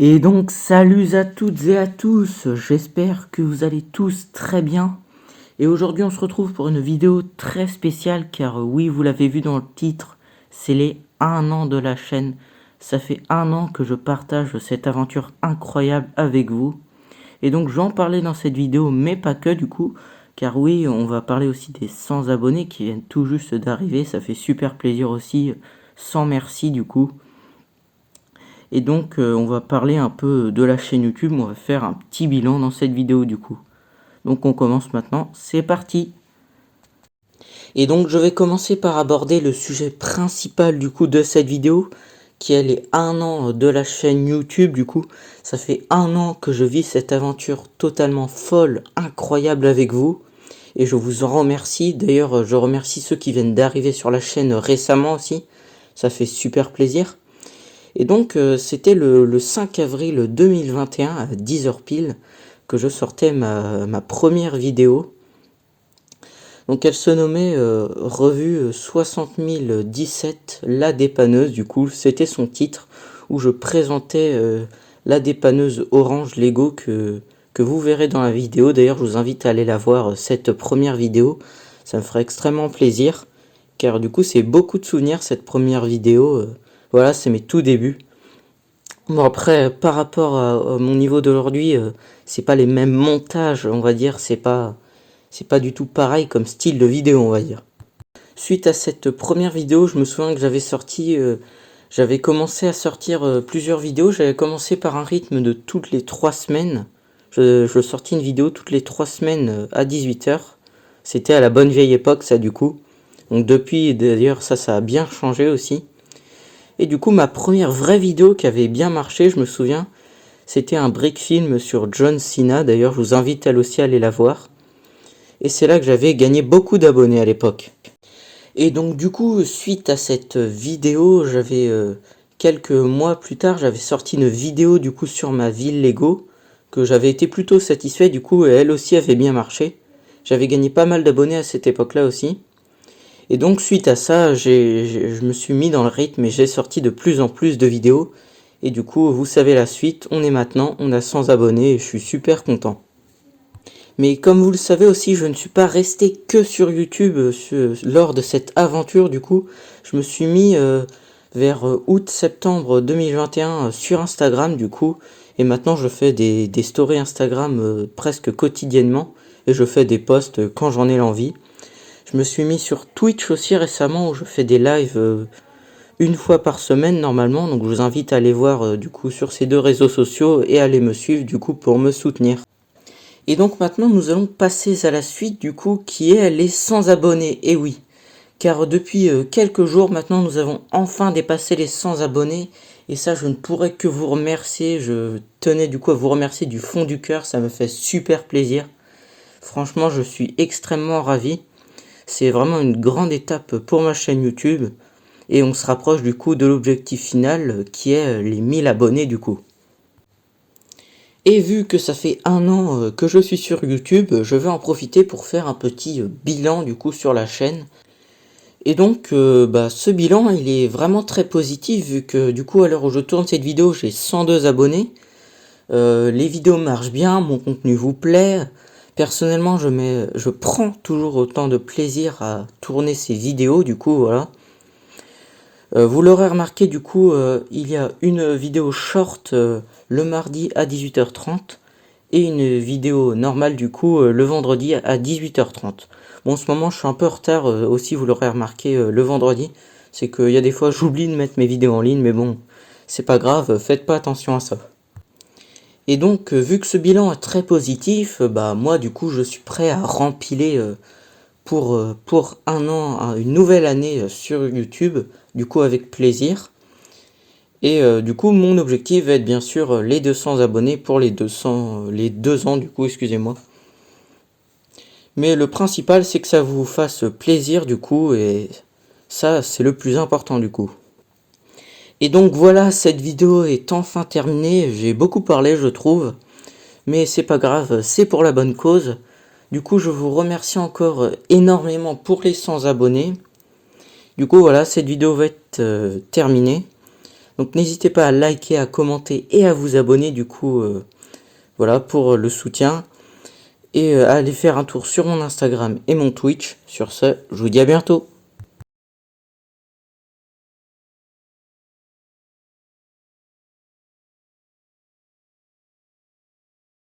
Et donc salut à toutes et à tous, j'espère que vous allez tous très bien. Et aujourd'hui on se retrouve pour une vidéo très spéciale car oui vous l'avez vu dans le titre, c'est les 1 an de la chaîne. Ça fait 1 an que je partage cette aventure incroyable avec vous. Et donc je vais en parler dans cette vidéo mais pas que du coup. Car oui on va parler aussi des 100 abonnés qui viennent tout juste d'arriver, ça fait super plaisir aussi, sans merci du coup. Et donc on va parler un peu de la chaîne YouTube, on va faire un petit bilan dans cette vidéo du coup. Donc on commence maintenant, c'est parti. Et donc je vais commencer par aborder le sujet principal du coup de cette vidéo, qui est les 1 an de la chaîne YouTube du coup. Ça fait 1 an que je vis cette aventure totalement folle, incroyable avec vous. Et je vous en remercie, d'ailleurs je remercie ceux qui viennent d'arriver sur la chaîne récemment aussi. Ça fait super plaisir. Et donc c'était le 5 avril 2021 à 10h pile que je sortais ma première vidéo. Donc elle se nommait Revue 60 017 La Dépanneuse, du coup c'était son titre, où je présentais la dépanneuse Orange Lego que vous verrez dans la vidéo. D'ailleurs je vous invite à aller la voir, cette première vidéo, ça me ferait extrêmement plaisir, car du coup c'est beaucoup de souvenirs cette première vidéo, voilà c'est mes tout débuts. Bon après par rapport à mon niveau d'aujourd'hui, c'est pas les mêmes montages on va dire, c'est pas du tout pareil comme style de vidéo on va dire. Suite à cette première vidéo je me souviens que j'avais commencé à sortir plusieurs vidéos, j'avais commencé par un rythme de toutes les 3 semaines. Je sortis une vidéo toutes les 3 semaines à 18h. C'était à la bonne vieille époque ça du coup. Donc depuis d'ailleurs ça a bien changé aussi. Et du coup ma première vraie vidéo qui avait bien marché, je me souviens, c'était un break film sur John Cena, d'ailleurs je vous invite elle aussi à aller la voir. Et c'est là que j'avais gagné beaucoup d'abonnés à l'époque. Et donc du coup suite à cette vidéo, quelques mois plus tard, j'avais sorti une vidéo du coup sur ma ville Lego, que j'avais été plutôt satisfait, du coup elle aussi avait bien marché. J'avais gagné pas mal d'abonnés à cette époque-là aussi. Et donc suite à ça, je me suis mis dans le rythme et j'ai sorti de plus en plus de vidéos. Et du coup, vous savez la suite, on a 100 abonnés et je suis super content. Mais comme vous le savez aussi, je ne suis pas resté que sur YouTube lors de cette aventure. Du coup, je me suis mis vers août-septembre 2021 sur Instagram du coup. Et maintenant, je fais des stories Instagram presque quotidiennement. Et je fais des posts quand j'en ai l'envie. Je me suis mis sur Twitch aussi récemment où je fais des lives une fois par semaine normalement. Donc je vous invite à aller voir du coup sur ces deux réseaux sociaux et à aller me suivre du coup pour me soutenir. Et donc maintenant nous allons passer à la suite du coup qui est les 100 abonnés. Et oui, car depuis quelques jours maintenant nous avons enfin dépassé les 100 abonnés. Et ça je ne pourrais que vous remercier, je tenais du coup à vous remercier du fond du cœur, ça me fait super plaisir. Franchement je suis extrêmement ravi. C'est vraiment une grande étape pour ma chaîne YouTube. Et on se rapproche du coup de l'objectif final qui est les 1000 abonnés du coup. Et vu que ça fait 1 an que je suis sur YouTube, je vais en profiter pour faire un petit bilan du coup sur la chaîne. Et donc ce bilan il est vraiment très positif vu que du coup à l'heure où je tourne cette vidéo j'ai 102 abonnés. Les vidéos marchent bien, mon contenu vous plaît. Personnellement je prends toujours autant de plaisir à tourner ces vidéos du coup voilà. Vous l'aurez remarqué du coup il y a une vidéo short le mardi à 18h30 et une vidéo normale du coup le vendredi à 18h30. Bon en ce moment je suis un peu en retard aussi, vous l'aurez remarqué le vendredi. C'est qu'il y a des fois j'oublie de mettre mes vidéos en ligne mais bon c'est pas grave, faites pas attention à ça. Et donc vu que ce bilan est très positif, moi du coup je suis prêt à rempiler pour 1 an, une nouvelle année sur YouTube, du coup avec plaisir. Et du coup mon objectif va être bien sûr les 200 abonnés pour les 2 ans du coup, excusez-moi. Mais le principal c'est que ça vous fasse plaisir du coup et ça c'est le plus important du coup. Et donc voilà, cette vidéo est enfin terminée, j'ai beaucoup parlé je trouve, mais c'est pas grave, c'est pour la bonne cause. Du coup je vous remercie encore énormément pour les 100 abonnés. Du coup voilà, cette vidéo va être terminée. Donc n'hésitez pas à liker, à commenter et à vous abonner du coup, voilà, pour le soutien. Et à aller faire un tour sur mon Instagram et mon Twitch. Sur ce, je vous dis à bientôt.